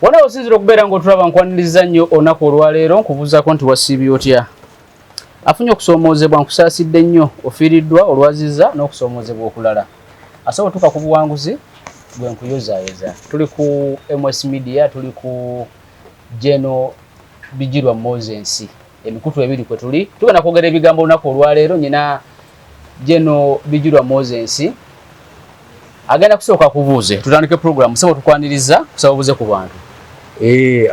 Wona osinzira okubeera ng'otulaba nkwaniriza nnyo olunaku olwaleero nkubuuzaako nti wasiibye otya? Afunye okusoomoozebwa nkusaasidde nnyo, ofiiriddwa, olwaziza n'okusoomoozebwa okulala. Asawo tuka ku buwanguzi bwe nkuyozaayoza. Tuli ku MS Media, tuli ku Jeno Bijirwa Moses. Emikutu ebiri kwe tuli. Tugenda kwogera ebigambo olunaku olwaleero nyina Jeno Bijirwa Moses. Agenda kusooka kubuuze. Tutandike program sebo tukwaniriza kusaba buuze ku bantu.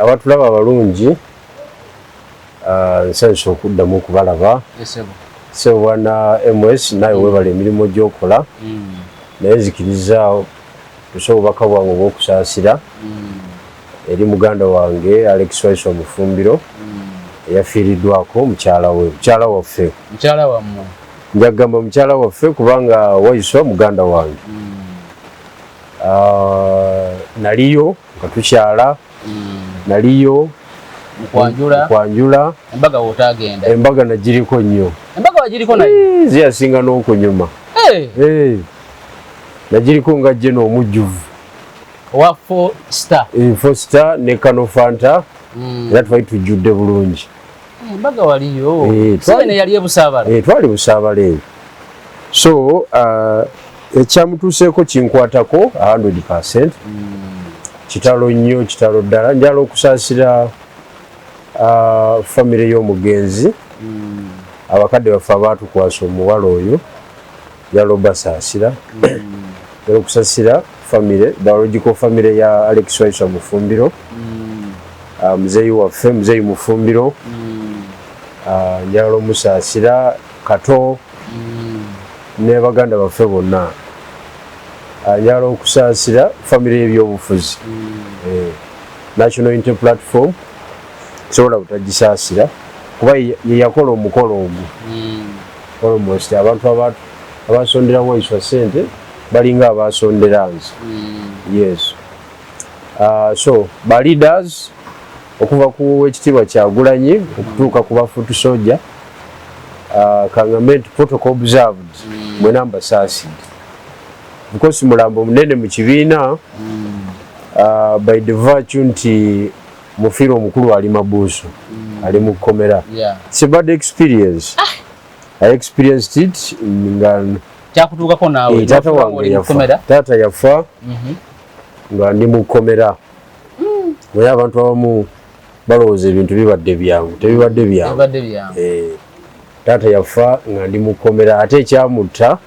Abatulaba abalungi nsanso okuddamu okubalaba. So wana MS naye webale emirimu gy'okola. Naye nzikiriza tusobaka bwangu bw'okusaasira eri muganda wange Alex Waiso Mufumbiro eyafiiriddwako mukyala waffe. Mukyala wammwe. Njagamba mukyala waffe kubanga Waiso muganda wange. Naliyo nga tukyala naliyo Kwanjula embaga wotagenda. Embaga nagiriko nnyo. Embaga wagiriko nayo ziyasinga n'okunyuma. Nagiriko nga Jeno omujjuvu wa 4 star. 4 star ne Kano Fanta era twali tujjudde bulungi. Embaga waliyo sibene yali ebusaabala. Twali busaabala eyo. So ekyamutuuseeko kinkwatako 100%. Kitalo nnyo, kitalo ddala. Njala okusaasira famire y'omugenzi. Abakadde baffe abaatukwasa omuwala oyo njala obasaasira. Njala okusaasira famire, biological famire ya Alex Waiso Mufumbiro. Muzeeyi waffe, Muzeeyi Mufumbiro. Njala omusaasira Kato ne baganda baffe bonna. Njala okusaasira famire y'ebyobufuzi. National Unity Platform sobola butagisaasira kuba ye yakola omukolo ogwo. Almost abantu abasondera Waiso ssente balinga abasondera nze. Yes. So ba leaders okuva ku ekitiibwa Kyagulanyi okutuuka ku bafutu soja Kangament protocol observed mwena mbasaasidde. Because mulambo munene mu kibiina by the virtue nti mufiiro omukulu ali Mabuusu ali mu kkomera. It's a bad experience. I experienced it nga kyakutuukako naawe. Taata yafa nga ndi mu kkomera. Naye abantu abamu balowooza ebintu bibadde byangu, tebibadde byangu. Taata yafa nga ndi mu kkomera ate ekyamutta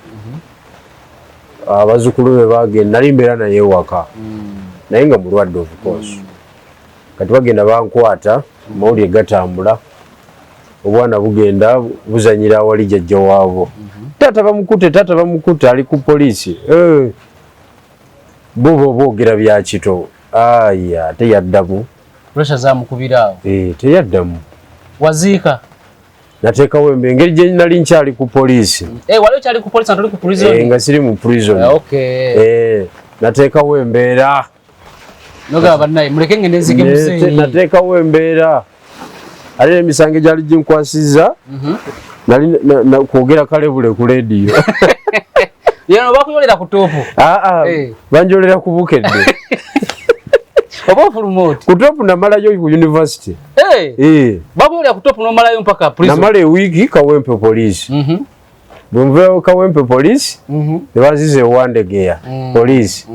abazzukulu be bagenda nali mbeera naye waka naye nga mulwadde of course. Kati bagenda bankwata amawulire gatambula obwana bugenda buzanyira awali jjajja waabwo. Taata bamukute ali ku poliisi. Bo boogera bya kito. Aya teyaddamu. Pressure zamukubiraawo. Teyaddamu. Waziika. Nateekawo engeri gye nali nkyali ku poliisi. Wali okyali ku poliisi natoli ku prison? Nga siri mu prison. Okay. Nateekawo embeera. Nogaba bannaye muleke ngende nzige museeyi. Nateekawo embeera. Ali emisango gyali ginkwasizza. Nali kwogera kalebule ku leediyo. Yeno bakuyolera ku toopu? Banjolera ku bukedde. Oba promote. Ku toopu namalayo ku university. Bakuyolera ku toopu nomalayo mpaka prison. Namala ewiiki Kawempe police. Bwe nveewo Kawempe police ne bazize Wandegeya police.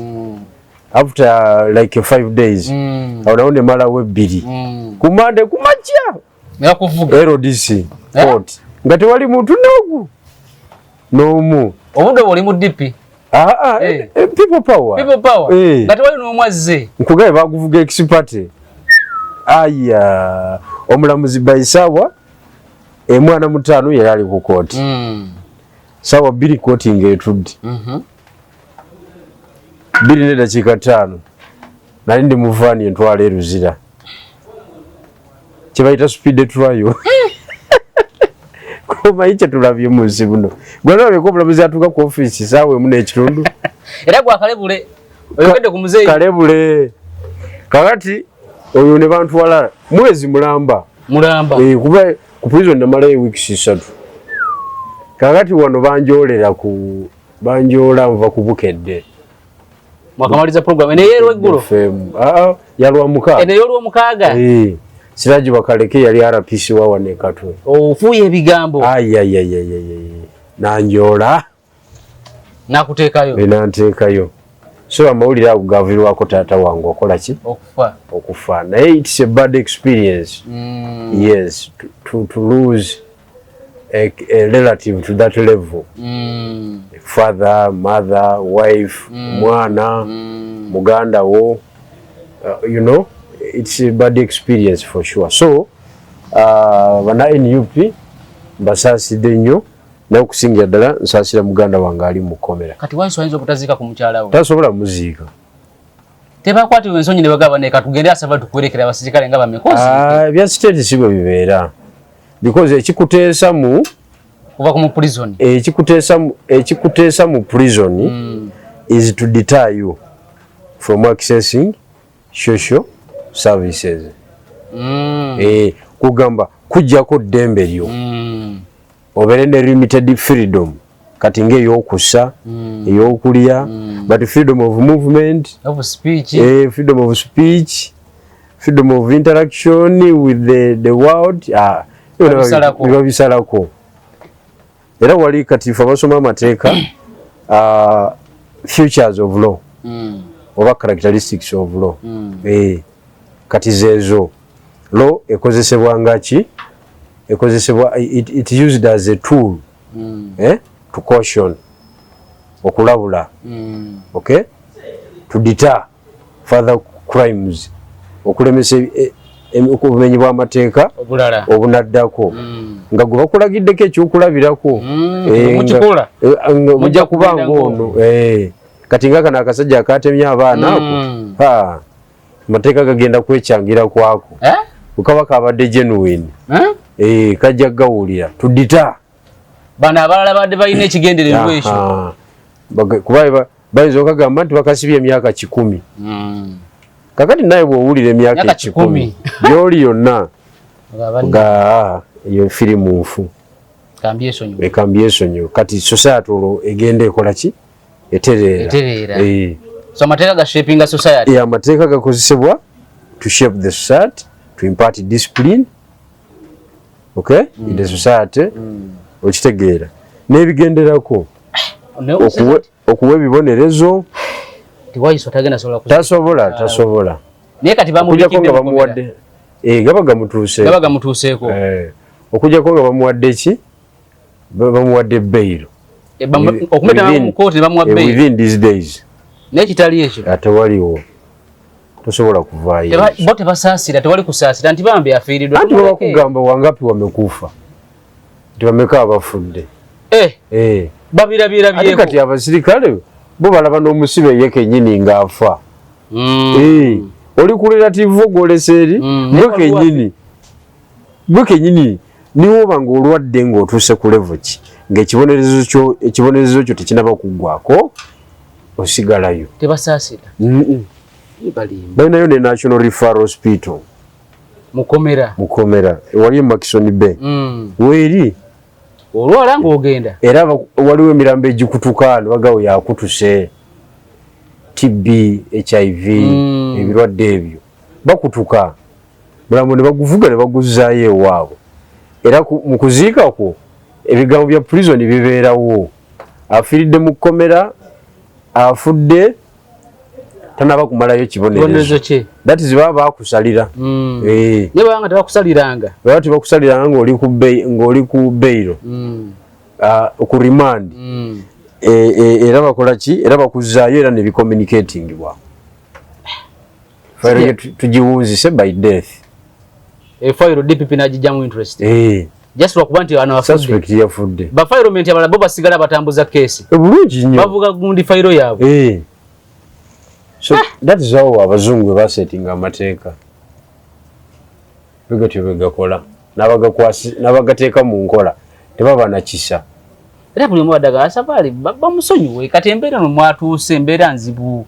After like 5 days. Awo ne malawo 2. Kumande kumakya. Yakuvuga. RDC court. Nga tewali muntu n'ogu. N'omu. Obudo buli mu DP. People power. People power. Nga tewali n'omwazze. Nkugaye baguvuga expert. Aya. Omulamuzi Baisawa mwana mutaano yali ali ku court. Sawa 2 kooti ng'etudde. 2 ne dakiika 5. Nali ndi mu vaani entwala eruzira. Kye bayita speed trial. Kumanyi kye tulabye mu nsi buno. Gwe olabeko omulamuzi atuuka ku ofiisi saawa emu n'ekitundu. Era gwa Kalebule oyogedde ku muzeeyi. Kalebule. Kakati oyo ne bantwala mwezi mulamba. Kuba ku prison namalayo weeks 3. Kakati wano banjoolera ku banjoola nva ku bukedde. mwakamaliza program ene yero eggulo yalwa mukaga ene yero mukaga Siraji Bakaleke yali RPC wawa ne Katwe ofuye ebigambo nanjola nakuteekayo enanteekayo so amawulire ago gavirwako taata wange okola ki okufa naye it's a bad experience yes to lose a relative to that level father mother wife mwana muganda wo you know it's a bad experience for sure so bana NUP basaasidde nnyo n'okusingira ddala nsaasira muganda wange ali mu kkomera kati wansi wayinza okutaziika ku mukyala wo tasobola muziika tebakwatiwe ensonyi ne bagamba ne katugende asaba tukwerekera abasirikale nga bamekozi bya state si bwe bibeera because ekikuteesa mu kuva ku mu prison ekikuteesa mu prison is to deter you from accessing social services kugamba kujjako ddembe lyo obere ne limited freedom kati ng'ey'okussa ey'okulya but freedom of movement of speech freedom of speech freedom of interaction with the world bisalako era wali kati fe abasoma amateeka features of law oba characteristics of law kati zezo law ekozesebwa ngaki ekozesebwa it used as a tool to caution okulabula okay to deter further crimes okulemesa okubumenyi bw'amateeka obunaddako nga gwe bakulagiddeko ekyokulabirako mujja kubanga ono kati nga kano akasajja akatemya abaana ako amateeka gagenda kwekyangira kwako ukabaka abadde genuine kajja gawulira tudita bana abalala badde balina ekigendererwa ekyo kuba bayinza okagamba nti bakasibye emyaka 10 kakati naye bw'owulira emyaka 10 gy'oli yonna nga eyo firimu nfu ekambye esonyo kati society olwo egenda ekola ki etereera so amateeka ga shaping society amateeka gakozesebwa to shape the society to impart discipline okay in the society okitegeera n'ebigenderako okuwa ebibonerezo tasobola naye kati bamuwadde bamuwadde gaba gamutuuseeko okujjako nga bamuwadde ki bamuwadde bail within these days naye kitali ekyo atewaliwo tosobola kuvaayo bo tebasaasira tewali kusaasira nti bambi afiiriddwa anti babakugamba wangapi wamekufa nti bameka abafudde babirabirabyeko kati abasirikale bo balaba n'omusibe ye kennyini ng'afa oli ku relative ogwoleseri gwe kennyini niwo oba ng'olwadde ng'otuuse ku levo ki ng'ekibonerezo kyo tekinaba kuggwako osigalayo tebasaasira balinayo ne National Referral Hospital mukomera wali Makisoni Bay weeri olwala ng'ogenda era waliwo emirambo egikutuka ne bagawo yakutuse TB HIV ebirwadde ebyo bakutuka mulambo ne baguvuga ne baguzaayo ewaabwe era mu kuziika kwo ebigambo bya prison bibeerawo afiiridde mu kkomera afudde tanaba kumalayo kibonerezo kye that is baba bakusalira ne banga tebakusaliranga baba tebakusaliranga ng'oli ku bail ku remand era bakola ki era bakuzaayo era ne bicommunicating bwa fire tugiwunzise by death fire DPP najijjamu interest just lwakuba nti wano suspect yafudde ba firemen abalala bo basigala batambuza case bulungi nnyo bavuga gundi fire yaabwe so that is how abazungu basettinga amateeka bigatyo bigakola n'abagateeka mu nkola tebaba nakisa era buli omu baddaga asafaali bamusonyiwe kati embeera no mwatuuse embeera nzibu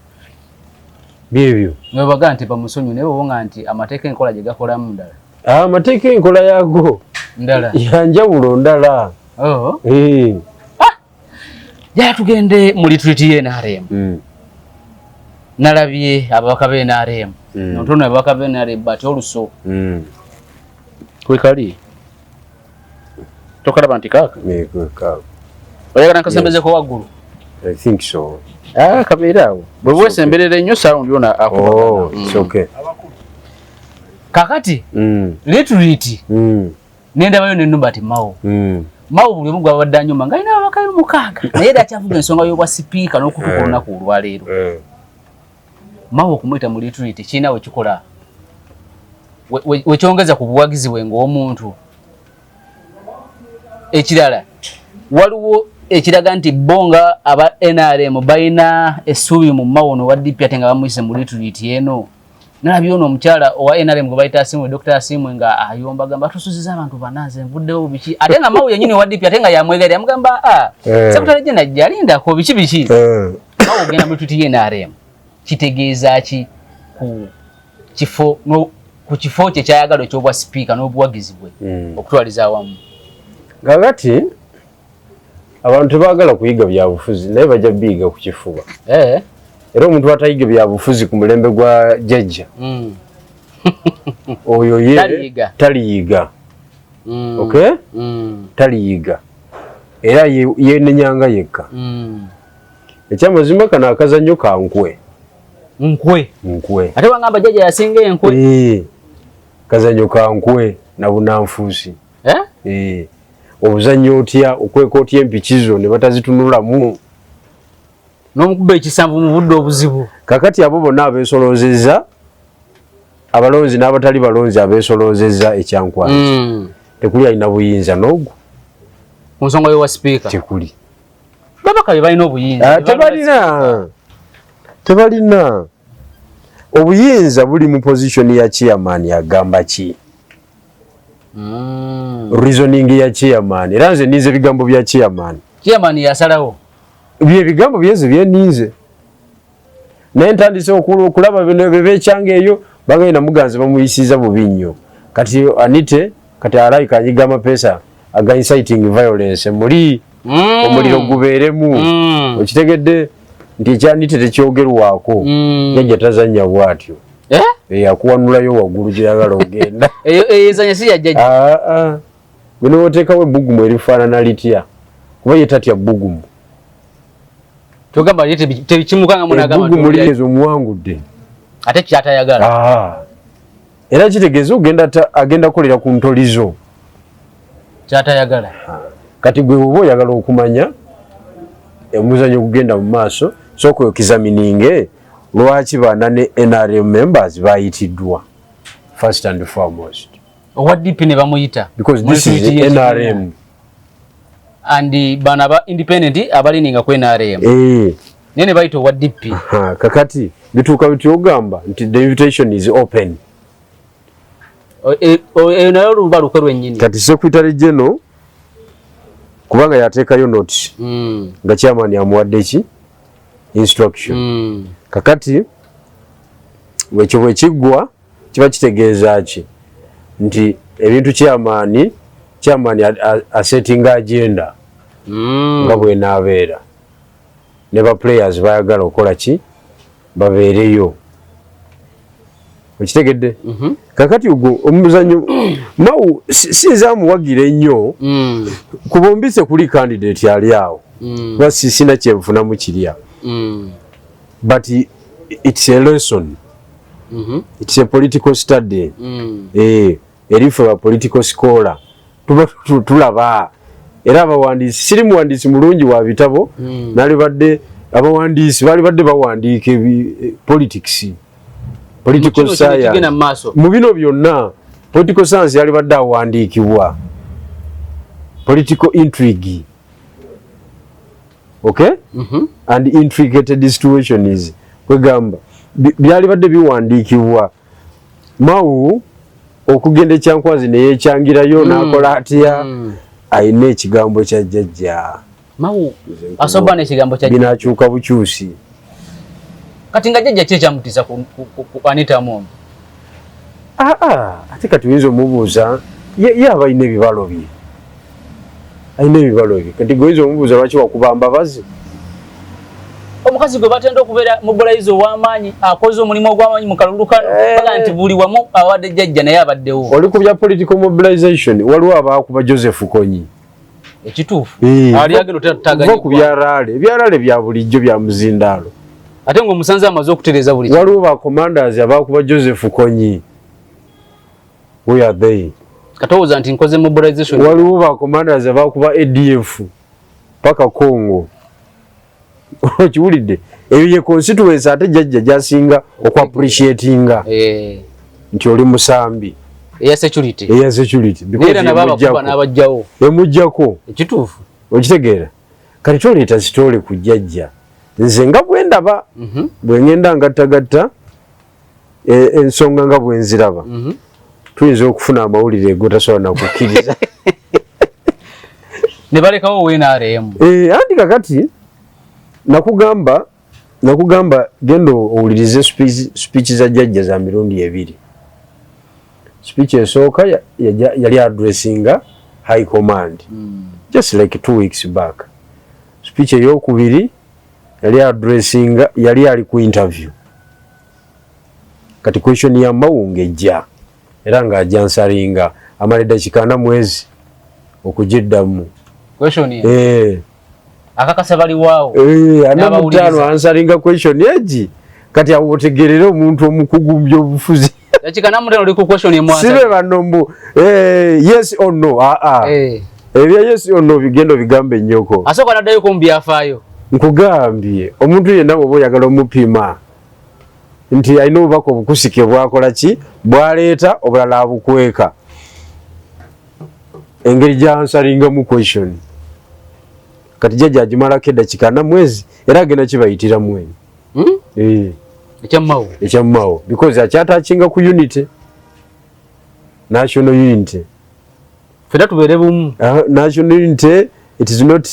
byebyo nebaga nti bamusonyiwe naye obonga nti amateeka enkola gye gakolamu ndala amateeka enkola yago ndala yanjawulo ndala jala tugende mu retreat ye NRM nalabye ababaka be NRM ntono ababaka be NRM bati oluso kwekali tokalaba nti kaka oyagala nkasembeze ko waggulu I think so kabeera bwe bwesemberere nnyo sound yona ako it's okay kakati literally nendabayo nenumba ati mawo buli mugwa wadda nyuma ngayina ababaka mukaaga naye dakyavuga ensonga y'obwa sipiika n'okutuka olunaku olwaleero mawo okumuyita mu literally kiina wekikola wekyongeza ku buwagizi bwe ng'omuntu ekirala waliwo ekiraga nti bonga aba NRM balina essuubi mu mawono wa DP ate nga bamuyise mu literally eno nalabye ono omukyala owa NRM gwe bayita Asiimwe Dr. Asiimwe nga ayomba gamba tusuziza abantu banaze nvuddewo biki ate nga mawu yennyini wa DP ate nga yamwegerera yamugamba sekutale gye najja alindako biki mawu ogenda mu literally NRM kitegeeza ki ku kifo kye kyayagala ekyobwa sipiika n'obuwagizi bwe okutwaliza awamu ngagati abantu tebaagala kuyiga byabufuzi naye bajja biyiga ku kifuba era omuntu atayiga byabufuzi ku mulembe gwa jjajja oyo ye taliyiga okay taliyiga era yenenyanga yekka ekyamazima kano akazannyo ka nkwe ate wangamba jjajja yasinga enkwe kazannyo ka nkwe na bunanfuusi obuzannyo otya okweka otya empikizo ne batazitunulamu n'omukuba ekisambu mu budde obuzibu kakati abo bonna abeesolozeza abalonzi n'abatali balonzi abeesolozeza ekyankwanzi tekuli alina buyinza n'ogwo ku nsonga y'owa sipiika tekuli babaka be balina obuyinza tebalina obuyinza buli mu pozishoni ya chairman agamba ki reasoning ya chairman era nze ninze ebigambo bya chairman yasalawo ebigambo byeze byeninze naye ntandise okulaba bino bebekyanga eyo bagenda muganze bamuyisiza bubi nnyo kati anite kati alayika anyiga amapeesa aga inciting violence muli omuliro gubeeremu okitegedde nti ekyanite tekyogerwako jjajja tazannya bwatyo akuwanulayo waggulu gyeyagala ogenda ezanya si yajjajja bino oteekawo ebbugumu erifaanana litya kuba ye tatya bbugumu tugamba tebikimukanga munagamba ebbugumu ligeeza omuwangudde ate kyatayagala era kitegeeza agenda kukolera ku ntolizo kyatayagala kati gwe oba oyagala okumanya omuzannyo ogugenda mu maaso sooka okizamininge lwaki baana ne NRM members bayitiddwa first and foremost owa DP ne bamuyita because this is NRM and bana ba independent abalininga ku NRM nene bayita owa DP kakati bituuka biti ogamba nti the invitation is open nayo lubaluke lwennyini kati secretary general kubanga yateekayo notice nga chairman amuwadde ki instruction kakati wekyo bwekiggwa kiba kitegeeza ki nti ebintu chairman asettinga agenda nga bwenaabeera ne ba players bayagala okukola ki babeereyo okitegedde kakati ogwo omuzannyo mawu sinzaamuwagira ennyo kubombise kuli candidate ali awo kuba sina kyenfunamu kirya but it's a lesson it's a political study erife ba political scholar tuba tulaba era abawandiisi siri muwandiisi mulungi wa bitabo nali badde abawandiisi bali badde bawandiika politics political science mu bino byonna political science yali badde awandiikibwa political intrigue okay and intricate situations kwegamba byali badde biwandiikibwa mawu okugenda ekyankwazi neyekyangirayo nakola atya ayina ekigambo kya jjajja mawu asoba n'ekigambo kya binakyuka bukyusi kati nga jjajja ki ekyamutiisa ku Anita Among ate kati oyinza omubuuza ye aba ayina ebibalo bye kati goyinza omubuuza lwaki wakuba mbabazi omukazi gwe batenda okubeera mobilize ow'amaanyi akoze omulimu ogw'amaanyi mu kalulu kano baga nti buli wamu awadde jjajja naye abaddewo. Oli ku bya political mobilization waliwo abaakuba Joseph Konyi. Ekituufu ali agenda otaganya ku byalaale bya bulijjo bya muzindaalo. Ate ng'omusanze amaze okutereeza buli waliwo ba commanders abaakuba Joseph Konyi. Where are they? Katowooza nti nkoze mobilization. Waliwo ba commanders abaakuba ADF paka Congo. Okiwulidde eyo ye constituency ate jjajja gy'asinga okwapreciatinga nti oli musambi eya security era n'abajjawo emujjako ekituufu okitegeera kati toleeta zitoole ku jjajja nze nga bwe ndaba bwe ngenda ngattagatta ensonga nga bwe nziraba tuyinza okufuna amawulire gotasobola nakukkiriza ne balekawo WNRM anti kakati nakugamba genda owulirize speech za jjajja za mirundi ebiri. Speech esooka yali addressinga high command just like 2 weeks back. Speech eyokubiri yali ali ku interview. Kati question ya Mawunga ejja era ng'ajjansalinga amala eddakiika 4 mwezi okugiddamu. Question ye akakasa bali waawo anamutano ansalinga question eji kati awotegerere omuntu omukugu mu byobufuzi yakika namutano liko question emwanza sibe banombo yes or no ebya yes or no bigendo bigambe nnyoko asoka naddayo ko mbyafaayo nkugambye omuntu yenna bw'oba oyagala omupima nti alina obubaka obukusike bwakola ki bwaleeta obulala abukweka engeri gyansalinga mu question kati jjajja agimalako eddakiika 4 mwezi era agenda kibayitira mwene ekyammawo because akyataakinga ku unity national unity fena tubeere bumu national unity it is not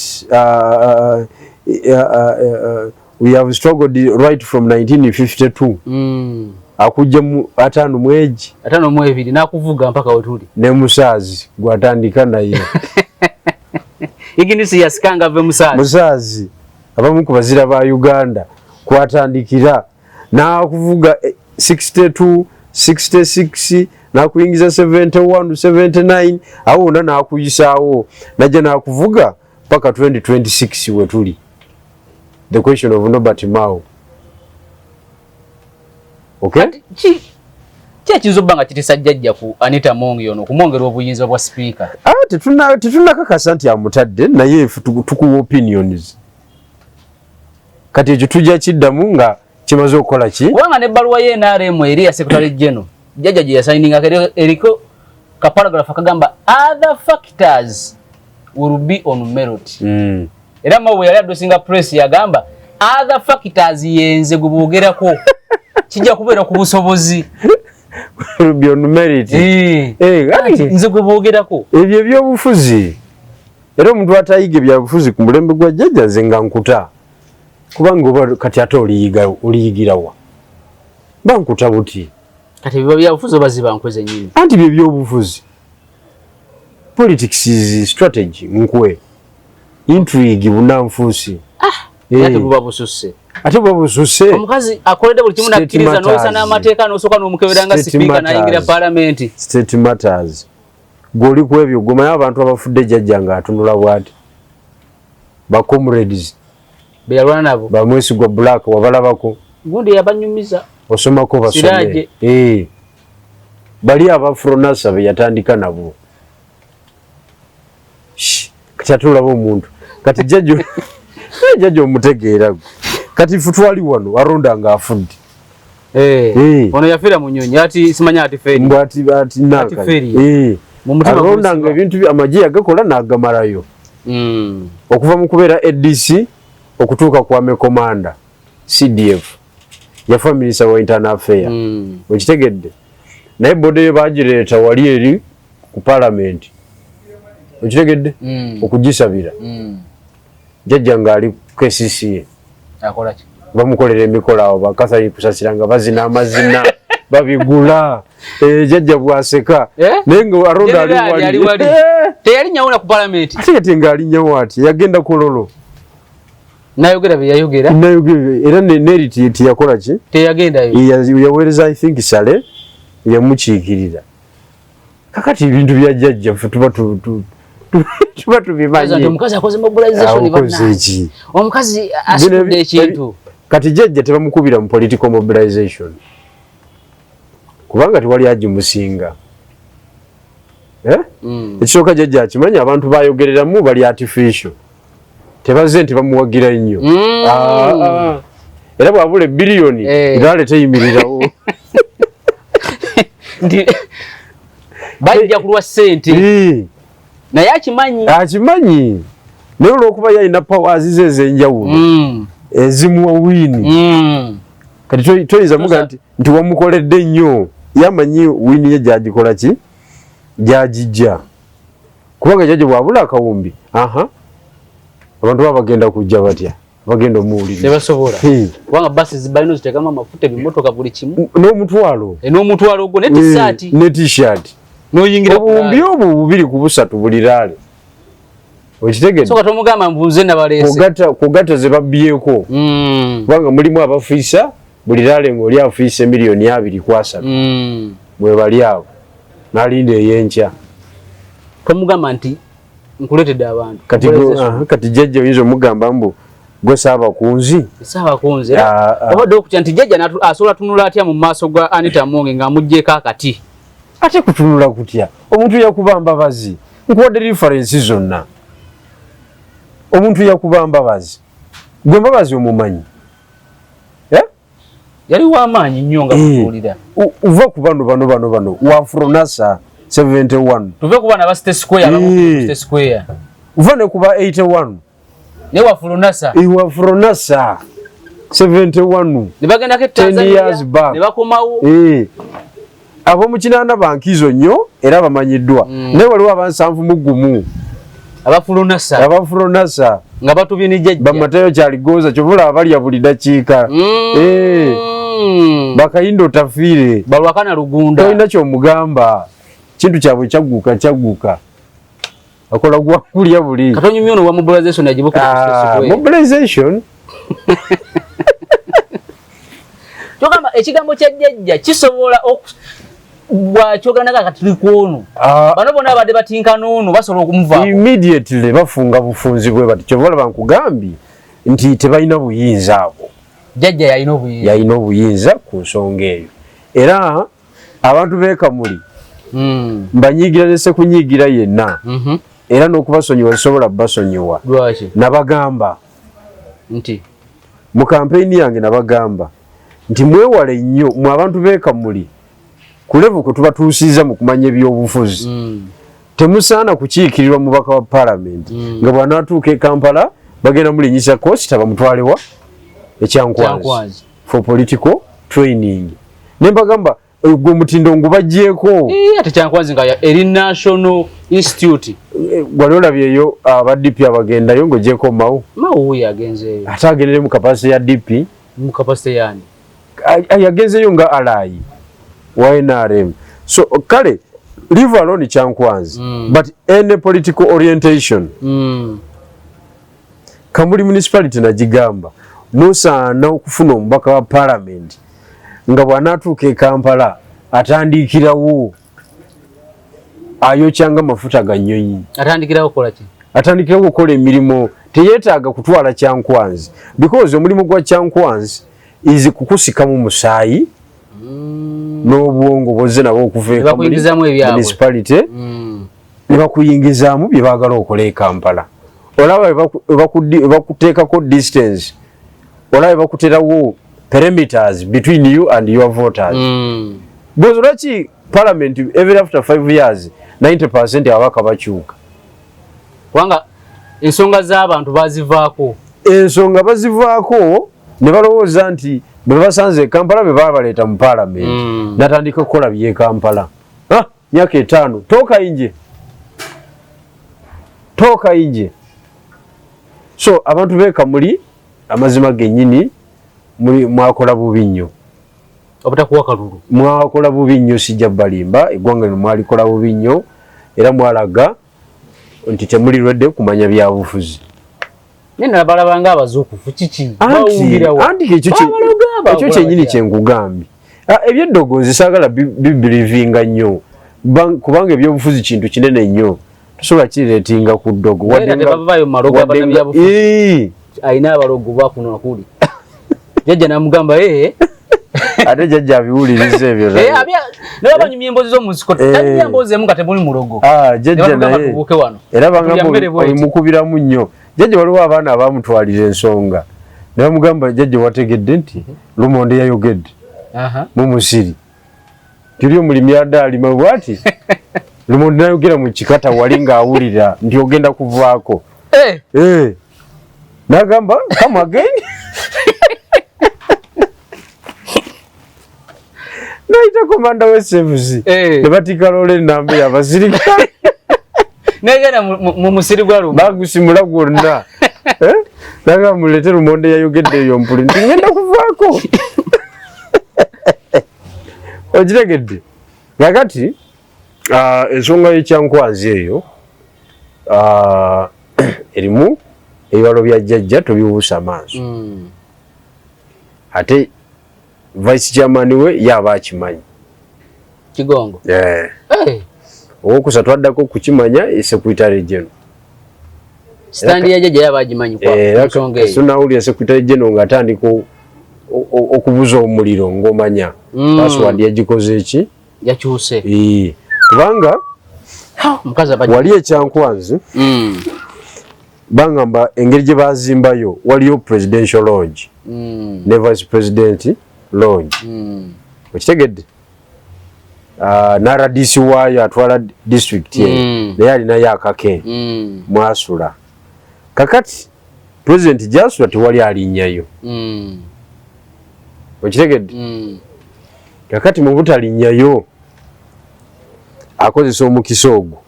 we have struggled right from 1952 akujja mu 5 mwezi 5 mwezi nakuvuga mpaka wetuli ne musaazi gwatandika naye Iginisi yasikanga ve musazi abamu ku bazira ba Uganda kwatandikira na kuvuga 62 66 na kuingiza 71 79 awo na kuyisaawo naje na kuvuga paka 2026 wetuli. The question of Nobert Mao. Okay? Kyekizobanga kitisa jjajja ku Anita Mongi yono kumwongera obuyinza bwa speaker. Tetuna kakasa nti amutadde naye tukuwa opinions. Kati ekyo tujja kiddamu nga kimaze okukola ki? Wanga ne baluwa ye NRM eri ya Secretary General. Jjajja gye yasigninga eriko ka paragraph akagamba other factors will be on merit. Era mawe yali addressinga press yagamba other factors yenze gubugerako kijja kubeera ku busobozi. Beyond merit. Nze gwebugerako ebyo byobufuzi era omuntu atayige byabufuzi ku mulembe gwa jjajja nze nga nkuta kubanga oba kati ate oliyigirawa bankuta buti kati biba byabufuzi oba ziba nkweze nnyini anti byo byobufuzi politics is strategy nkwe intrigue bunanfuusi ate buba bususse ate babususe omukazi akoledde buli kimu nakkiriza n'oyisa n'amateeka n'osooka n'omukeberanga sipiika n'ayingira paalamenti. State matters gw'oli ku ebyo gwomanyi abantu abafudde jjajja ng'atunula bw'ati ba comrades be yalwana nabo bamwesigwa black wabalabako gundi yabanyumiza osomako basome bali abafronasa be yatandika nabo kati atulaba omuntu kati jjajja omutegeera kati futwali wano aronda nga afudde ono yafiira mu nyonyi ati simanya ati feri mbwati naka aronda nga ebintu amagye yagakola n'agamalayo okuva mu kubeera ADC okutuuka kwame komanda CDF yafa minisita wa internal affair okitegedde naye bode ye bagireeta wali eri ku parliament okitegedde okugisabira jjajja ng'ali KCCA akola ki bamukolera emikola awo bakasali kusasira nga bazina amazina babigula jjajja bwaseka naye nga aronda ali wali teyali nyawula ku parliament ate nga ali nyawo ati yagenda kololo nayogera byayogera era neriti yakola ki teyagenda yaweereza I think sale yamukiikirira kakati ebintu byajjajja tuba tubimanyi omukazi akoze mobilization bannaki omukazi asudde ekintu kati jjajja tebamukubira mu political mobilization kubanga tewali agimusinga ekisooka jjajja akimanyi abantu bayogereramu bali artificial tebaze nti bamuwagira nnyo era bwabula biliyoni irale teyimirirawo bajja kulwa ssente naye akimanyi naye olwokuba yalina powers ze ez'enjawulo ezimuwa wiini kati toyinza muga nti wamukoledde nnyo yamanyi wiini ye gyagikola ki gyagijja kubanga jjajja bwabula akawumbi abantu baba bagenda kujja batya bagenda omuwulira tebasobola kubanga basi zibalina ziteekamu amafuta ebimotoka buli kimu n'omutwalo ogwo ne t-shirt n'oyingira obuwumbi obwo bubiri ku busatu buli laale okitegedde soka tomugamba mbuze nabaleese kugatta ze babbyeko kubanga mulimu abafiisa buli laale ng'oli afiisa miliyoni 2.3 bwe bali abo n'alinda ey'enkya tomugamba nti nkuletedde abantu kati jjajja oyinza omugamba mbu gwe saabakunzi obadde okutya nti jjajja asobola tunula atya mu maaso ga Anita Monge ng'amuggyeko akati ate kutunula kutya omuntu yakuba mbabazi nkuwadde referensi zonna omuntu yakuba mbabazi gwe mbabazi omumanyi yali w'amaanyi nnyo nga mutuulira uva ku bano wafronasa 71 tuve ku bana ba State Square uva ne kuba 81 ne wafronasa 71 ne bagenda ke Tanzania ne bakomawo abo mu kinaana bankizo nnyo era bamanyiddwa naye waliwo abansanvu mu gumu abafulonasa nga batubye ne jjajja bamatayo kyaligoza kyobula abalya buli dakiika bakayindo tafiire balwakana lugunda tolina kyomugamba kintu kyabwe kyagguka akola gwakulya buli katonyumya ono wa mobilization yagibuka mobilization kyogamba ekigambo kya jjajja kisobola bwakyoganaga kati tuli kwono bano bonna abadde batinkana ono basobola okumuvaako immediately bafunga bufunzi bwe bati kyobola bankugambye nti tebalina buyinza abo jjajja yalina obuyinza ku nsonga eyo era abantu beekamuli mbanyiigira ne sekunyiigira yenna era n'okubasonyiwa zisobola basonyiwa nabagamba nti mu kampeyini yange nabagamba nti mwewale nnyo mwe abantu beekamuli ku level kwe tubatuusiza mu kumanya ebyobufuzi temusaana kukiikirirwa mubaka wa palamenti nga bw'anaatuuka e Kampala bagenda mulinyisa kosita bamutwalewa ekyankwanzi for political training nembagamba gwe mutindo ngubajjeeko ate kyankwanzi nga eri National Institute wali olabyeyo aba DP abagendayo ng'ogyeko mawu mawuyo agenzeeyo ate agendere mu kapasite ya DP mu kapasite yani yagenzeeyo nga alayi wa NRM so kale leave alone kyankwanzi but any political orientation Kamuli municipality nagigamba nosaana okufuna omubaka wa parliament nga bw'anaatuuka e Kampala atandikirawo ayokyanga mafuta ga nnyonyi atandikirawo okukola emirimu teyeetaaga kutwala kyankwanzi because omulimu gwa kyankwanzi izi kukusikamu musaayi n'obwongo bwozze nabo okuva e municipality ne bakuyingizaamu bye baagala okola e Kampala olaba bakuteekako distance olaba bakuterawo perimeters between you and your voters because lwaki parliament every after 5 years 90% ababaka bakyuka kubanga ensonga z'abantu bazivaako ne balowooza nti bwe basanze Kampala be babaleeta mu parliament natandika kukola bye Kampala myaka 5 tooka inje so abantu beekamuli amazima gennyini mwakola bubi nnyo obutakuwa kalulu mwakola bubi nnyo sijja balimba eggwanga lino mwalikola bubi nnyo era mwalaga nti temuli lwedde kumanya byabufuzi nena balabanga abazukufu kiki anti ekyo kyenyini kyenkugambye ebyeddogozi saagala bibirivinga nnyo kubanga ebyobufuzi kintu kinene nnyo tosobola kireetinga ku ddogo ayina abalogo bakuno kuli jajja namugamba ate jajja abiwuliriza ebyo nabanyumya emboozi z'omunsiko tajja emboozi emu nga temuli mulogo jajja naye era bangamba olimukubiramu nnyo jajja waliwo abaana abamutwalira ensonga ne bamugamba jajja wategedde nti Lumonde yayogedde mu musiri tuli omulimi adda alima bwati Lumonde nayogera mu kikata wali ng'awulira nti ogenda kuvaako nagamba come again naita komanda w'essebuzi ne batika loole nnamba y'abasirikale negenda mu musiri gwa Lumonde bagusimula gwonna nagamba mulete Lumonde yayogedde eyo mpuli nti ngenda kuvaako okitegedde kakati ensonga y'ekyankwazi eyo erimu ebibalo bya jjajja tobibuusa maaso ate vice chairman we yaba akimanyi Kigongo owokusatu addako kukimanya secretary general standi ya jjajja yaba agimanyi kwa nsonga eyo nawulira secretary general ng'atandika okubuza omuliro ng'omanya password yagikoze eki yakyuse kubanga wali ekyankwanzi bangamba engeri gye bazimbayo waliyo presidential lodge ne vice president lodge okitegedde naradisi waayo atwala district ye naye alinayo akake mwasula kakati president gyasula tewali alinnyayo okitegedde kakati mu butalinnyayo akozesa omukisa ogwo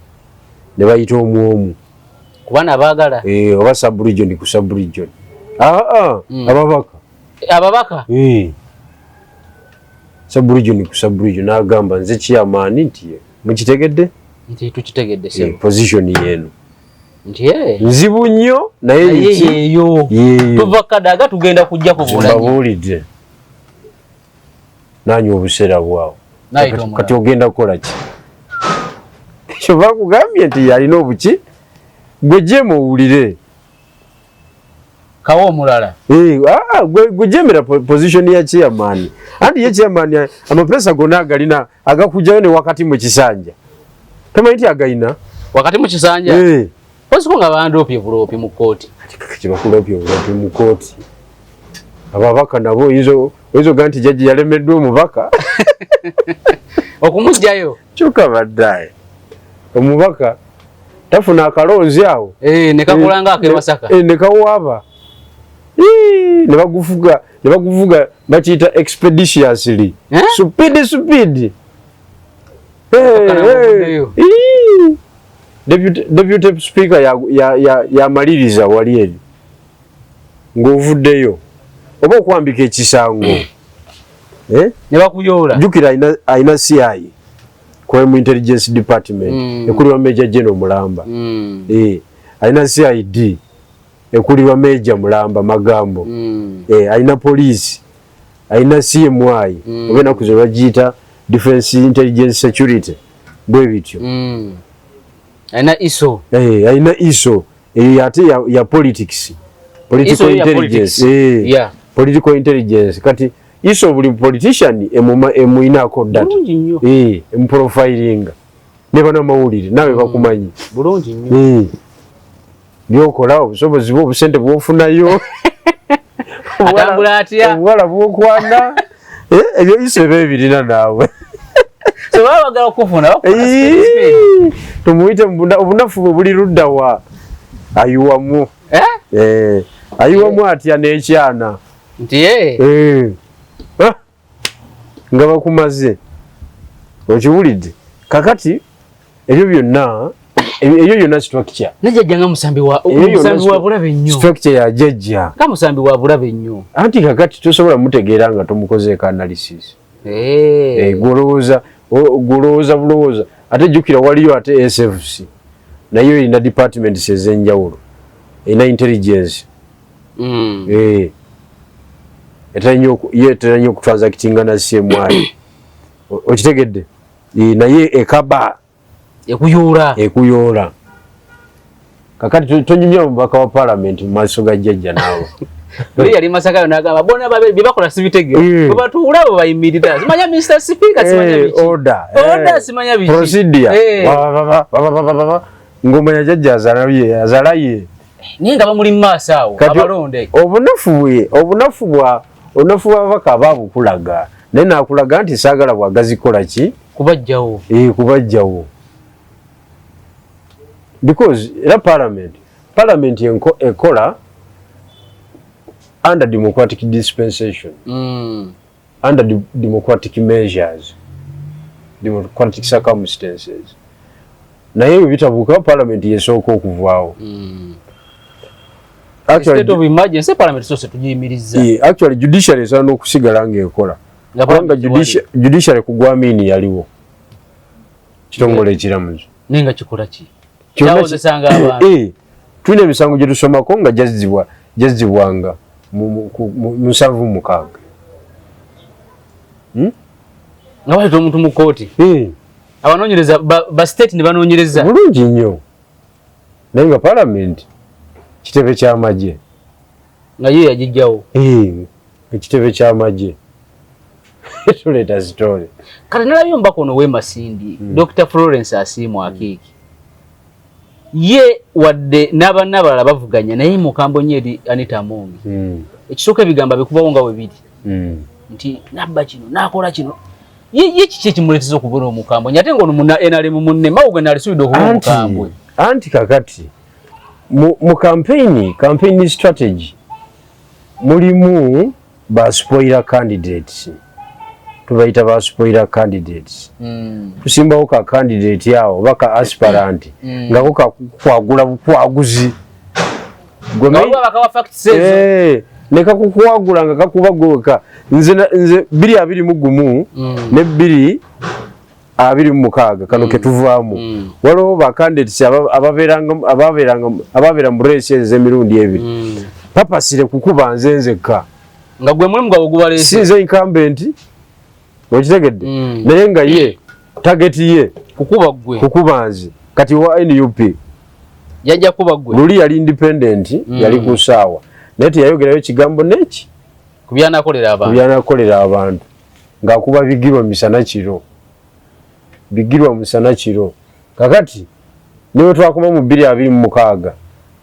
ne bayita omwomu kubana abaagala oba subregion ku subregion ababaka subregion ku subregion n'agamba nze chairman nti mukitegedde nti tukitegedde sebo position yenu nti nzibu nnyo naye yeyo tuva kadaga tugenda kujja kubulanya babulidde nanyi obuseera bwawo kati ogenda kukola ki ekyo bakugambye nti yalina obuki gwe jema owulire kawo omulala gwe jemera position ya chairman anti ye chairman amapesa gonna agalina agakujjayo ne wakati mu kisanja tamanyi nti agalina wakati mu kisanja osiko nga bandoopye buloopye mu kooti kibakuloopye buloopye mu kooti ababaka nabo oyinza oga nti jjajja yalemeddwa omubaka okumugjayo kyokka baddaye omubaka tafuna akalonzi awo nekakolanga akemasaka nekawaaba ne baguvuga bakiyita expeditiously supidi deputy speaker yamaliriza wali eri ng'ovuddeyo oba okwambika ekisango ne bakuyoola jjukira ayina CI crime intelligence department ekulirwa Major General Mulamba ayina CID ekulirwa Major Mulamba Magambo ayina police ayina CMI obena kuzo bagiyita defense intelligence security bwe bityo ayina ISO ayina ISO ate ya politics political intelligence political intelligence kati ISO buli politician emuinako data emuprofiling ne bana mawulire nawe bakumanyi bulungi nnyo byokola obusobozi bwo obusente bwofunayo atambula atya obwala bwokwana ebyo ISO bebirina naawe so babagala okufuna tumuite obunafu bwe buli ludda wa ayiwamu ayiwamu atya n'ekyana nti nga bakumaze okiwulidde kakati ebyo byonna structure najjajja nga musambi wa bulabe nnyo structure ya jjajja nga musambi wa bulabe nnyo anti kakati tosobola mutegeera nga tomukozeeko analysis gwolowooza bulowooza ate jjukira waliyo ate SFC nayo erina departments ez'enjawulo erina intelligence Etanyo okutransakitinga na CMI. Okitegedde? Naye ekaba ekuyoola. Kakati tonyumya omubaka wa parliament mu maaso ga jjajja naawe. Buli yali Masaka n'agamba bona babiri bye bakola sibitegera. Bwe batuula bo bayimirira. Simanya Mr. Speaker, simanya biki. Order simanya biki. Procedure. Ngoma ya jjajja azalaye. Ninga bamuli maaso awo abalonde. Obunafu bw'ababaka ababukulaga. Naye naakulaga nti saagala bwagazikola ki? Kubajjawo. Kubajjawo. Because era parliament ekola under democratic dispensation, under democratic measures, democratic circumstances. Naye bitabuka parliament yesooka okuvaawo. Actually, state of emergency parliament sose tujiyimiriza. Actually judiciary esaana okusigala ng'ekola. Kubanga judiciary kugwamini yaliwo. Kitongole ekiramuzi. Nenga kikola ki? Kyawozesanga abantu. Tulina emisango gye tusomako nga jazzibwanga mu 7-6. Nga baleeta omuntu mu kooti. Abanoonyereza ba state ne banoonyereza. Bulungi nnyo. Naye nga parliament kitebe ky'amagye. Nga ye yagijjawo. Ekitebe ky'amagye. Tuleeta story. Kati nalabye omubaka ono w'Emasindi, Dr. Florence Asiimwe Akiiki. Ye wadde n'abalala bavuganya naye mukambo nnyo eri Anita Among. Ekisooka ebigamba bikubawo nga bwe biri. Nti nabba kino n'akola kino. Ye kiki ekimuleeteza okubeera omukambwe? Ate ng'ono muna NRM munne mawuge nalisuubidde okuba omukambwe. Anti kakati mu campaign strategy mulimu ba spoiler candidates. Tubaita ba spoiler candidates. Tusimbawo ka candidate yao baka aspirant nga ko kwagula bukwaguzi. Bakawa fact says. Neka kukwagula nga kakuba gweka nze 221 ne 226 kano ketuvaamu. Waliwo ba candidates ababeera mu race ez'emirundi ebiri. Papasire kukuba nzenzeka. Nga gwe mulimu gwa ogubaleese. Sinze incumbent. Okitegedde? Naye nga ye target ye kukuba nze kati wa NUP yajja kuba gwe. Luli yali independent yali kusaawa. Naye teyayogerayo ekigambo neki kubyanakolera abantu ng'akuba bigirwa misana kiro. Kakati niwe twakoma mu 2026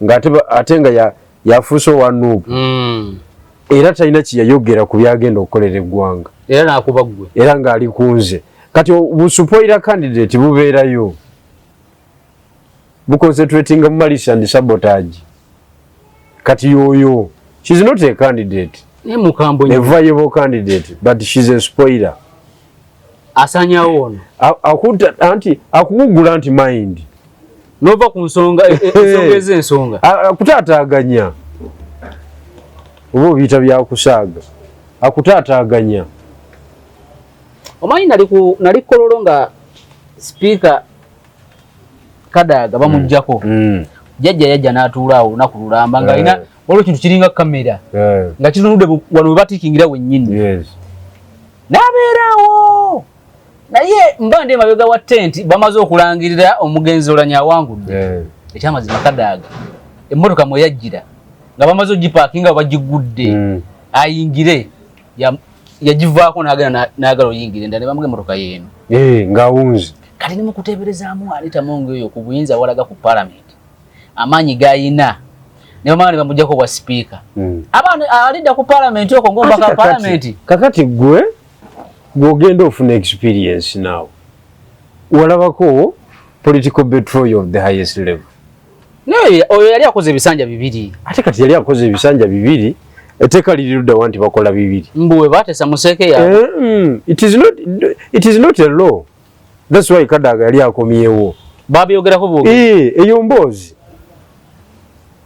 ng'ate nga yafuuse owa Nuupu. Era talina kiyayogera ku byagenda okukolera eggwanga. Era n'akuba ggwe. Era ng'ali kunze. Kati obusupoira candidate bubeerayo. Buconcentrating mu malice and sabotage. Kati yoyo. She's not a candidate. A viable candidate, but she's a spoiler. Asanyawo ono. Akugula anti mind. Nova ku nsonga ez'ensonga. Akutaataaganya. Obo biyita byakusaaga. Akutaataaganya. Omanyi nali kololo nga speaker Kadaga bamujjako. Jajja yajja n'atuula awo olunaku lulamba nga alina waliwo kintu kiringa kamera nga kitunudde wano we batiikingira wennyini. N'abeerawo naye mba ndi emabega wa tent bamaze okulangirira omugenzi olanya awangudde. Ekyamazima Kadaga emmotoka mwe yajjira nga bamaze ogipaakinga bagigudde ayingire yagivaako n'agala oyingire endala ne bamuga emmotoka yeeno ng'awunze. Kati ne mu kuteeberezaamu Anita Among oyo ku buyinza walaga ku parliament amaanyi g'ayina ne bamala ne bamuggyako bwa sipiika. Alidda ku parliament okwo ng'omubaka parliament. Kakati gwe ogenda ofuna experience naawe walabako political betrayal of the highest level. Naye oyo yali akoze ebisanja 2. Ate kati yali akoze ebisanja 2 etteeka liriruddawa nti bakola 2. Mbuwe bateesa museeke yaabwe. It is not a law. That's why Kadaga yali akomyewo. Babyogerako bwogera. Eyo mboozi.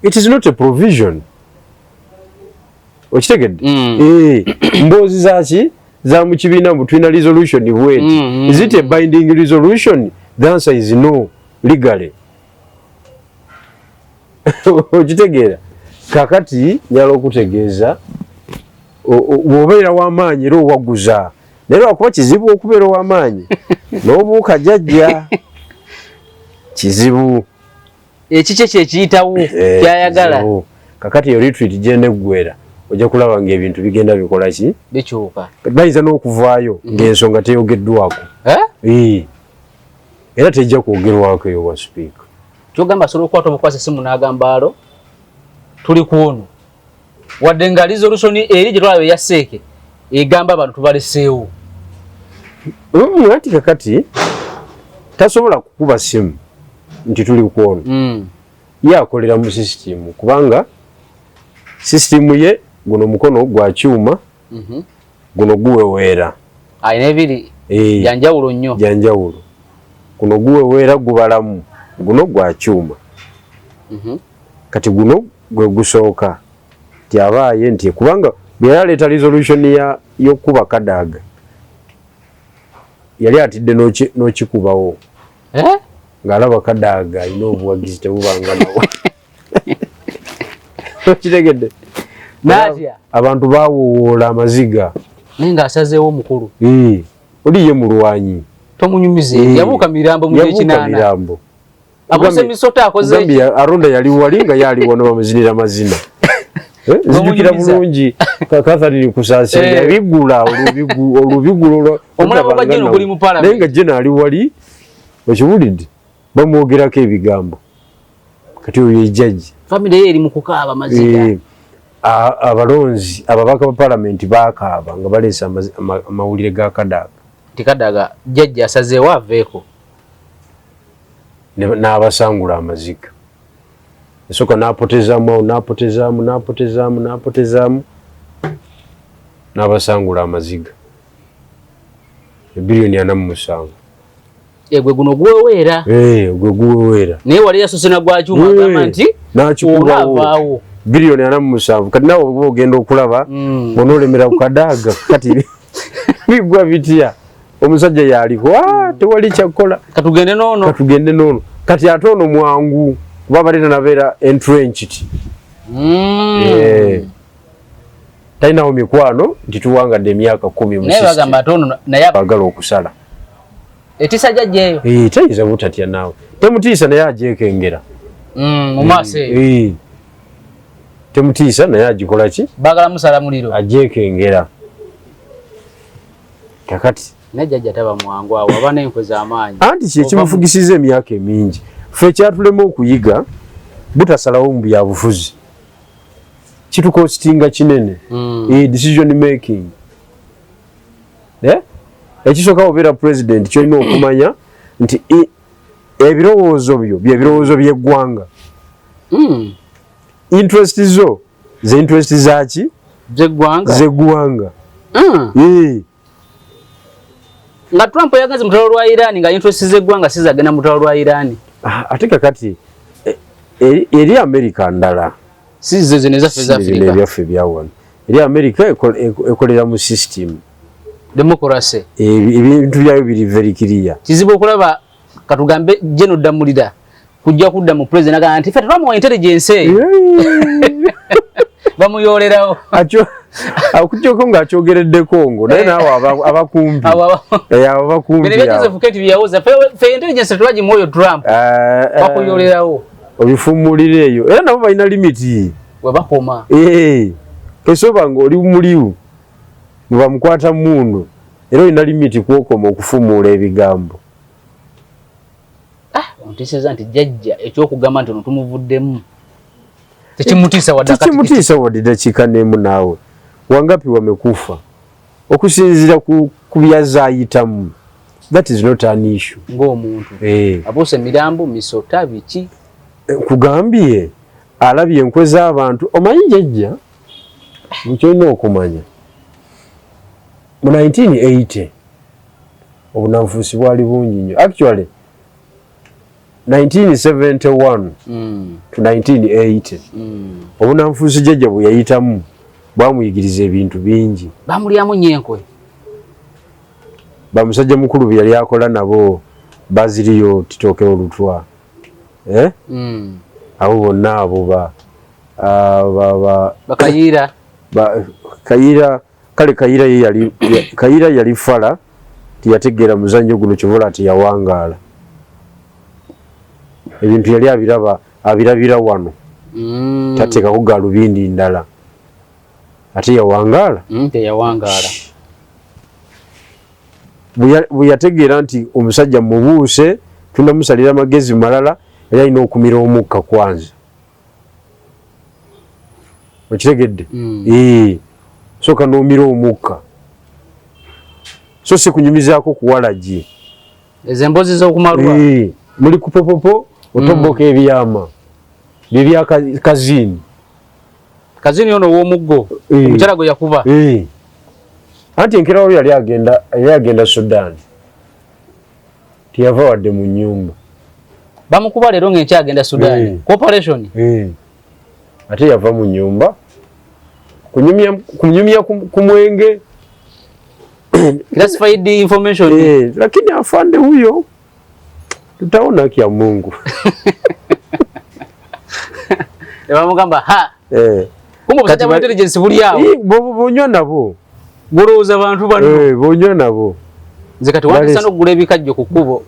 It is not a provision. Okitegedde? Mboozi zaki? Za mu kibiina mbu tulina resolution bweti. Is it a binding resolution? The answer is no, legally. Okitegeera? kakati nyalo kutegeeza obeera w'amaanyi era owaguza naye lwakuba kizibu okubeera ow'amaanyi n'obuuka jjajja kizibu ekikye kyekiyitawo kyayagala kakati eyo retreat gyenda eggwera ojja kulaba ng'ebintu bigenda bikola ki bikyuka bayinza n'okuvaayo ng'ensonga teyogeddwako era tejja kwogerwako eyo wa sipiika kyogamba asobola okukwata omukwasa essimu n'agamba alo tuli ku ono wadde nga resolution eri gye twalaba eya seeke egamba abantu tubaleseewo anti kakati tasobola kukuba simu nti tuli ku ono ye akolera mu sisitimu kubanga sisitimu ye guno mukono gwa kyuma guno guweweera ayina ebiri janjawulo nnyo janjawulo guno guweweera gubalamu guno gwa kyuma kati guno gwe gusooka nti abaaye nti kubanga bwe yaleeta resolution y'okuba kadaaga yali atidde n'okikubawo ng'alaba kadaaga alina obuwagizi tebubanga nawe okitegedde abantu baawowoola amaziga naye ng'asazeewo omukulu oli ye mulwanyi tomunyumize yabuuka mirambo mu ekinaana abuse misota akoze aronda yali wali nga yali wano bamuzinira mazina zijukira bulungi Catherine Kusaasira yabigula olubigulo omulabo gwa jeno guli mu parliament naye nga jeno ali wali okiwulidde bamwogerako ebigambo kati oyo ejjaji family ye eri mu kukaaba maziga abalonzi ababaka ba parliament baakaaba nga baleesa amawulire ga kadaaga tikadaga jjajja asazeewo aveeko n'abasangula amaziga esooka n'apotezaamu n'abasangula amaziga ebiliyoni 47 gwe guno guweweera gwe guweweera naye wali yasoose na gwakyuma agamba nti n'akikubaawo biliyoni 47 kati nawe oba ogenda okulaba onoolemera ku kadaaga kati bigwa bitya omusajja yaliko tewali kyakukola katugende noono kati ate ono mwangu kuba balina nabeera entrenched talinawo mikwano nti tuwangadde emyaka 10 bagala okusala etisa jjajja eyo tayinza butatya naawe temutiisa naye agyekengera mu maaso eyo temutiisa naye agikola ki bagala musala muliro agyekengera kakati naye jjajja taba mwangu awo aba n'enkwe z'amaanyi anti kyekimufugisiza emyaka emingi ffe ekyatulema okuyiga butasalawo mu byabufuzi kitukositinga kinene decision making ekisooka obeera president kyolina okumanya nti ebirowoozo byo byebirowoozo by'eggwanga interest zo ze interest zaki zeggwanga nga Trump yagenze mutalo lwa Iran nga interest z'eggwanga sizagenda mutalo lwa Iran ate kakati eri America ndala sizo zene zaffe za Africa ebyaffe byawano eri America ekolera mu system democracy ebintu byayo biri very clear kizibu okulaba katugambe General Damulira kujja kudda mu president agamba nti ffe twamuwa intelligence bamuyolerawo akutyoka nga akyogeredde Kongo naye naawe abakumbi abakumbi bene Joseph Keti byawoza ffe intelligence tulaji moyo Trump bakuyolerawo obifumulire eyo era nabo balina limiti we bakoma esoba ng'oli muliwu mubamukwata muno era olina limiti kwokoma okufumuula ebigambo onteeseza nti jjajja ekyokugamba nti ono tumuvuddemu tekimutiisa wadde dakiika n'emu naawe wangapi wamekufa okusinziira ku byaza ayitamu that is not an issue ng'omuntu abuuse mirambo misota biki kugambye alabye enkwe z'abantu omanyi jjajja mukyolina okumanya mu 1980 obunanfuusi bwali bungi nnyo actually 1971 to 1980 obunanfuusi jjajja bwe yayitamu bwamuyigiriza ebintu bingi bamulyamu nyenkwe bamusajja mukulu bye yali akola nabo baziriyo titooke olutwa abo bonna abo bakayira Kayira yali fala tiyategeera muzannyo guno kibola ati yawangaala ebintu yali abirabira wano tateekako galubindi ndala ate yawangaala bwe yategeera nti omusajja mubuuse tunamusalira amagezi malala yali alina okumira omukka kwanza okitegedde soka n'omira omukka so si kunyumizaako kuwalagi ezo emboozi z'okumalwa muli kupopopo otoboka ebyama bibya kazini ono ow'omuggo omukyala gwe yakuba anti enkerawo yali agenda Sudan tiyava wadde mu nnyumba bamukuba leero ng'enkyagenda Sudan cooperation ate yava mu nnyumba kunyumya ku mwenge classified information lakini afande huyo tutaona kia Mungu bamugamba ha kumbe busajja mu intelligence buli awo bonywa nabo gulowooza abantu bano bonywa nabo nze kati wandisa n'okugula ebikajjo ku kkubo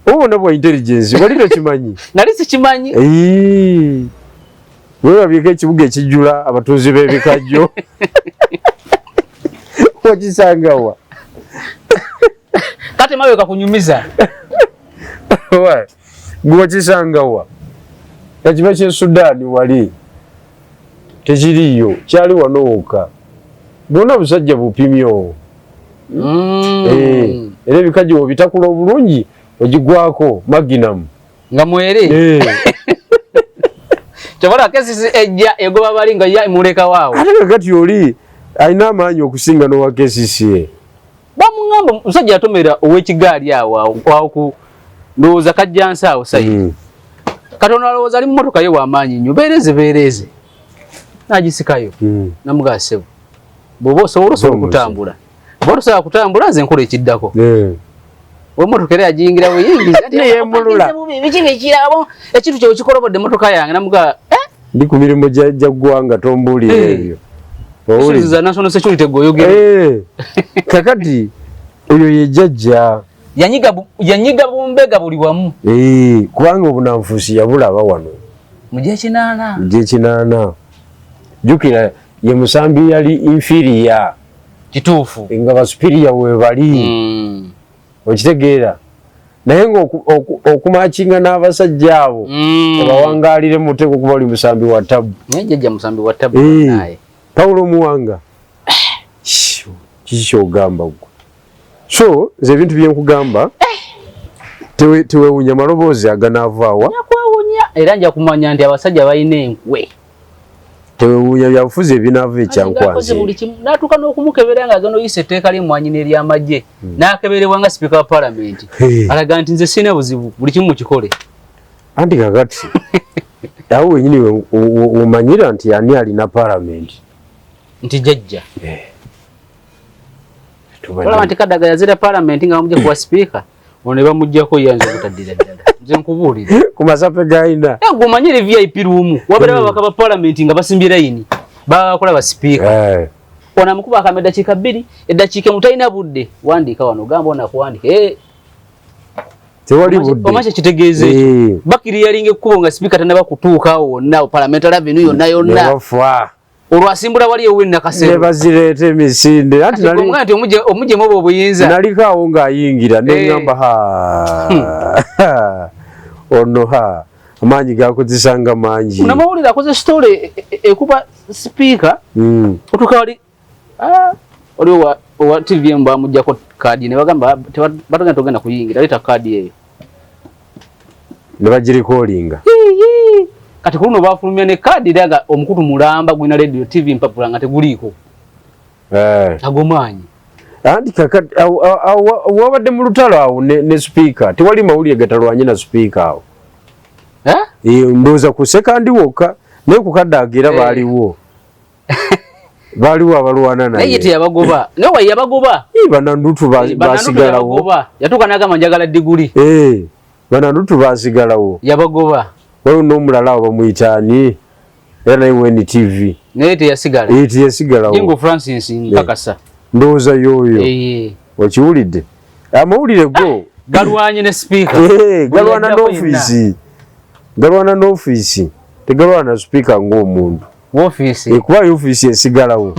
obona bwa intelligence wali tokimanyi nali sikimanyi webabyeko ekibuga ekijjula abatuuzi b'ebikajjo wakisangawa kati mawe kakunyumiza gwe wakisangawa ekiba ky'e Sudan wali tekiriyo kyali wano wokka bwona busajja bupimyo era ebikajjo obitakula obulungi ogigwako maginamu nga mwere kyobola kesisi ejja egoba bali nga ya muleka waawo ate kakati oli alina amaanyi okusinga n'owa kesisi bamugamba musajja yatomera ow'ekigaali awo ku ndowooza kajjansa awo sayi Katonda alowooza ali mu mmotoka ye w'amaanyi nnyo beereze n'agisikayo namugasebo bw'oba osobola okutambula bw'oba tosobola kutambula nze nkola ekiddako emmotoka era yagiyingira buyingiza neyemulula biki bikirabo ekintu kyewe kikolobodde emmotoka yange namuga ndi ku mirimu gya ggwanga tombuulira ebyo owuliriza national security gweoyogera kakati oyo ye jjajja yanyiga bumbega buli wamu kubanga obunanfuusi yabulaba wano mu gy'ekinaana jjukira ye musambi yali inferior kituufu nga basupiriya we bali okitegeera naye ng'okumakinga n'abasajja abo obawangaalire mutego kuba oli musambi wa tabu jjajja musambi wa tabu naye Paulo Muwanga kiki kyogamba gwe so nze ebintu byenkugamba tewewunya maloboozi aganaavaawa nakwewunya era nja kumanya nti abasajja balina enkwe tewewunya byabufuzi ebinaava ekyankwanzi natuuka n'okumukebera nga zonoyisa etteeka ly'emmwanyi n'eryamagye n'akeberebwa nga sipiika wa paalamenti alaga nti nze sirina buzibu buli kimu mukikole anti kakati awo wenyini omanyira nti ani alina paalamenti nti jjajja olaba nti Kadaga yazira paalamenti nga bamugye kuwa sipiika ono ne bamuggyako yanza obutaddira ddala nze nkubuulira ku masape gayina gumanyire VIP ruumu wabeera babaka ba paalamenti nga basimbye layini bakola ba sipiika ona mukuba akama eddakiika 2 eddakiika mutalina budde wandiika wano gamba onakuwandika tewali budde omache kitegeeze ekyo Bakiri yalinga ekkubo nga sipiika tanaba kutuukaawo wonna parliamentary avenue yonna olwasimbula wali ewinna kasero nebazireeta emisinde anti omuje moba obuyinza nalikaawo ng'ayingira neŋŋamba ono amaanyi gakozesanga mangi namawulire akoze sitole ekuba sipiika otuuka wali oliwo owa TVM bamuggyako kaadi ne bagamba batogenda kuyingira leeta kaadi eyo ne bagirikoolinga kati kuno bafulumya ne kaadi eraga omukutu mulamba gwina radio TV mpapula nga teguliiko agomaanyi anti kakati wabadde mu lutalo awo ne sipiika tewali mawulire gatalwanye na sipiika awo ndowooza ku sekandi wokka naye ku Kadaga era baaliwo abalwana naye teyabagoba naye wa yabagoba banandutu basigalawo yatuuka n'agamba njagala diguli banandutu basigalawo yabagoba waliwo n'omulala awo bamuyitaani era naye WNTV naye teyasigala yasigalawo Jingo Francis nkakasa ndowooza yoyo wakiwulidde amawulire go galwanye ne speaker galwana n'ofiisi tegalwana na speaker ng'omuntu kuba ofiisi esigalawo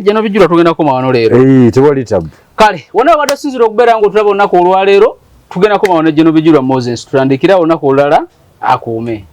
jeno bijula tugenda komawano leero tewali tabu kale wona wadde osinzira okubeera ng'otulaba olunaku olwaleero tugenda komawano jeno bijula Moses tutandikira olunaku olulala akuume